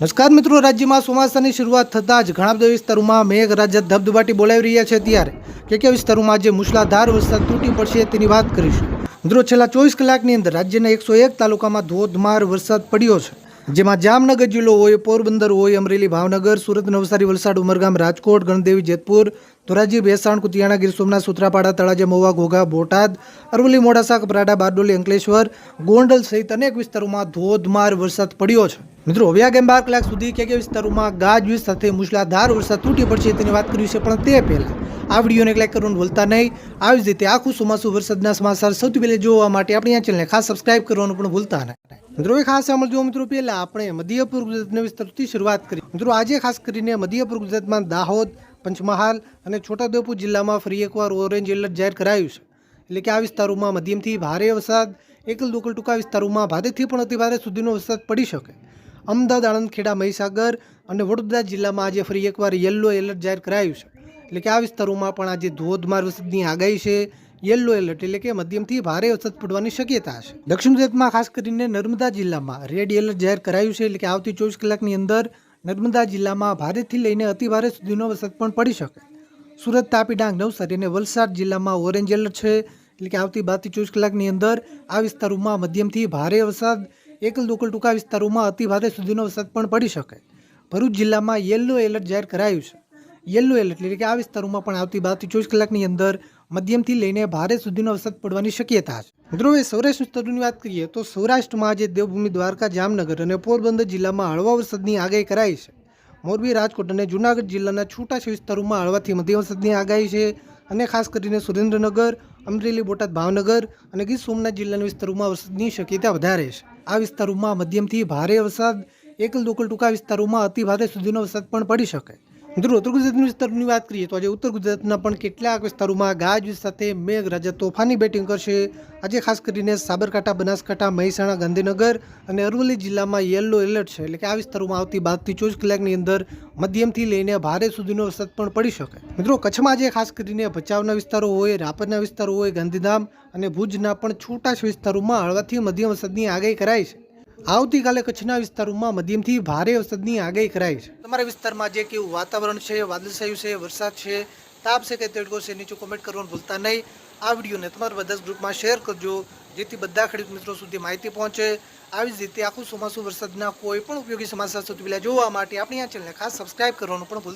નમસ્કાર મિત્રો, રાજ્યમાં ચોમાસાની શરૂઆત થતાં જ ઘણા બધા વિસ્તારોમાં મેઘરાજા ધબધબાટી બોલાવી રહ્યા છે. ત્યારે કે વિસ્તારોમાં આજે મુશળધાર વરસાદ તૂટી પડશે તેની વાત કરીશું. મિત્રો, છેલ્લા 24 કલાકની અંદર રાજ્યના 101 તાલુકામાં ધોધમાર વરસાદ પડ્યો છે, જેમાં જામનગર જિલ્લો હોય, પોરબંદર હોય, અમરેલી, ભાવનગર, સુરત, નવસારી, વલસાડ, ઉમરગામ, રાજકોટ, ગણદેવી, જેતપુર, ધોરાજી, ભેસાણ, કુતિયાણા, ગીર સોમનાથ, સૂત્રાપાડા, તળાજા, મહુવા, ઘોઘા, બોટાદ, અરવલ્લી, મોડાસા, કપરાડા, બારડોલી, અંકલેશ્વર, ગોંડલ સહિત અનેક વિસ્તારોમાં ધોધમાર વરસાદ પડ્યો છે. મિત્રો, હવે આગામી 12 કલાક સુધી કે વિસ્તારોમાં ગાજવીજ સાથે મુશળધાર વરસાદ તૂટી પડશે તેની વાત કરી છે. પણ તે પહેલા આ વિડીયોને લાઈક કરવાનું ભૂલતા નહીં. આવી જ રીતે આખું ચોમાસું વરસાદના સમાચાર સૌથી પહેલા જોવા માટે આપણી આ ચેનલને ખાસ સબસ્ક્રાઇબ કરવાનું પણ ભૂલતા નહીં. મિત્રો, ખાસ સાંભળજો. મિત્રો, પહેલા આપણે મધ્ય પૂર્વ ગુજરાતના વિસ્તારથી શરૂઆત કરી. મિત્રો, આજે ખાસ કરીને મધ્ય પૂર્વ ગુજરાતમાં દાહોદ, પંચમહાલ અને છોટાઉદેપુર જિલ્લામાં ફરી એકવાર ઓરેન્જ એલર્ટ જાહેર કરાયું છે. એટલે કે આ વિસ્તારોમાં મધ્યમથી ભારે વરસાદ, એકલ દોકલ ટૂંકા વિસ્તારોમાં ભારેથી પણ અતિભારે સુધીનો વરસાદ પડી શકે. અમદાવાદ, આણંદ, ખેડા, મહીસાગર અને વડોદરા જિલ્લામાં આજે ફરી એકવાર યલો એલર્ટ જાહેર કરાયું છે. એટલે કે આ વિસ્તારોમાં પણ આજે ધોધમાર વરસાદની આગાહી છે. યલો એલર્ટ એટલે કે મધ્યમથી ભારે વરસાદ પડવાની શક્યતા છે. દક્ષિણ ગુજરાતમાં ખાસ કરીને નર્મદા જિલ્લામાં રેડ એલર્ટ જાહેર કરાયું છે. એટલે કે આવતી 24 કલાકની અંદર નર્મદા જિલ્લામાં ભારેથી લઈને અતિભારે સુધીનો વરસાદ પણ પડી શકે. સુરત, તાપી, ડાંગ, નવસારી અને વલસાડ જિલ્લામાં ઓરેન્જ એલર્ટ છે. એટલે કે આવતી 12 થી 24 કલાકની અંદર આ વિસ્તારોમાં મધ્યમથી ભારે વરસાદ, એકલ દોકલ ટૂંકા વિસ્તારોમાં અતિભારે સુધીનો વરસાદ પણ પડી શકે. ભરૂચ જિલ્લામાં યલો એલર્ટ જાહેર કરાયું છે. યલો એલર્ટ એટલે કે આ વિસ્તારોમાં પણ આવતી 12 થી 24 કલાકની અંદર મધ્યમથી લઈને ભારે સુધીનો વરસાદ પડવાની શક્યતા છે. મિત્રો, હવે સૌરાષ્ટ્ર વિસ્તારોની વાત કરીએ તો સૌરાષ્ટ્રમાં આજે દેવભૂમિ, દ્વારકા, જામનગર અને પોરબંદર જિલ્લામાં હળવા વરસાદની આગાહી કરાઈ છે. મોરબી, રાજકોટ અને જૂનાગઢ જિલ્લાના છૂટાછવાયા વિસ્તારોમાં હળવાથી મધ્યમ વરસાદની આગાહી છે. અને ખાસ કરીને સુરેન્દ્રનગર, અમરેલી, બોટાદ, ભાવનગર અને ગીર સોમનાથ જિલ્લાના વિસ્તારોમાં વરસાદની શક્યતા વધારે છે. આ વિસ્તારોમાં મધ્યમથી ભારે વરસાદ, એકલ દોકલ ટૂંકા વિસ્તારોમાં અતિભારે સુધીનો વરસાદ પણ પડી શકે. મિત્રો, ઉત્તર ગુજરાતના વિસ્તારોની વાત કરીએ તો આજે ઉત્તર ગુજરાતના પણ કેટલાક વિસ્તારોમાં ગાજવીજ સાથે મેઘરાજા તોફાની બેટિંગ કરશે. આજે ખાસ કરીને સાબરકાંઠા, બનાસકાંઠા, મહેસાણા, ગાંધીનગર અને અરવલ્લી જિલ્લામાં યલો એલર્ટ છે. એટલે કે આ વિસ્તારોમાં આવતી 12 થી 24 કલાકની અંદર મધ્યમથી લઈને ભારે સુધીનો વરસાદ પણ પડી શકે. મિત્રો, કચ્છમાં આજે ખાસ કરીને ભચાઉના વિસ્તારો હોય, રાપરના વિસ્તારો હોય, ગાંધીધામ અને ભુજના પણ છૂટાછવાયા વિસ્તારોમાં હળવાથી મધ્યમ વરસાદની આગાહી કરાઈ છે. આવતીકાલે કચ્છના વિસ્તારોમાં મધ્યમથી ભારે વરસાદની આગાહી કરાઈ છે. તમારા વિસ્તારમાં જે કેવું વાતાવરણ છે, વાદળછાયું છે, વરસાદ છે, તાપ છે કે તડકો છે, નીચે કોમેન્ટ કરવાનું ભૂલતા નહીં. આ વિડીયોને તમારા બધા જ ગ્રુપમાં શેર કરજો, જેથી બધા ખેડૂત મિત્રો સુધી માહિતી પહોંચે. આવી જ રીતે આખું ચોમાસું વરસાદના કોઈ પણ ઉપયોગી સમાચાર સૌથી પહેલા જોવા માટે આપણી આ ચેનલને ખાસ સબસ્ક્રાઇબ કરવાનું પણ ભૂલતા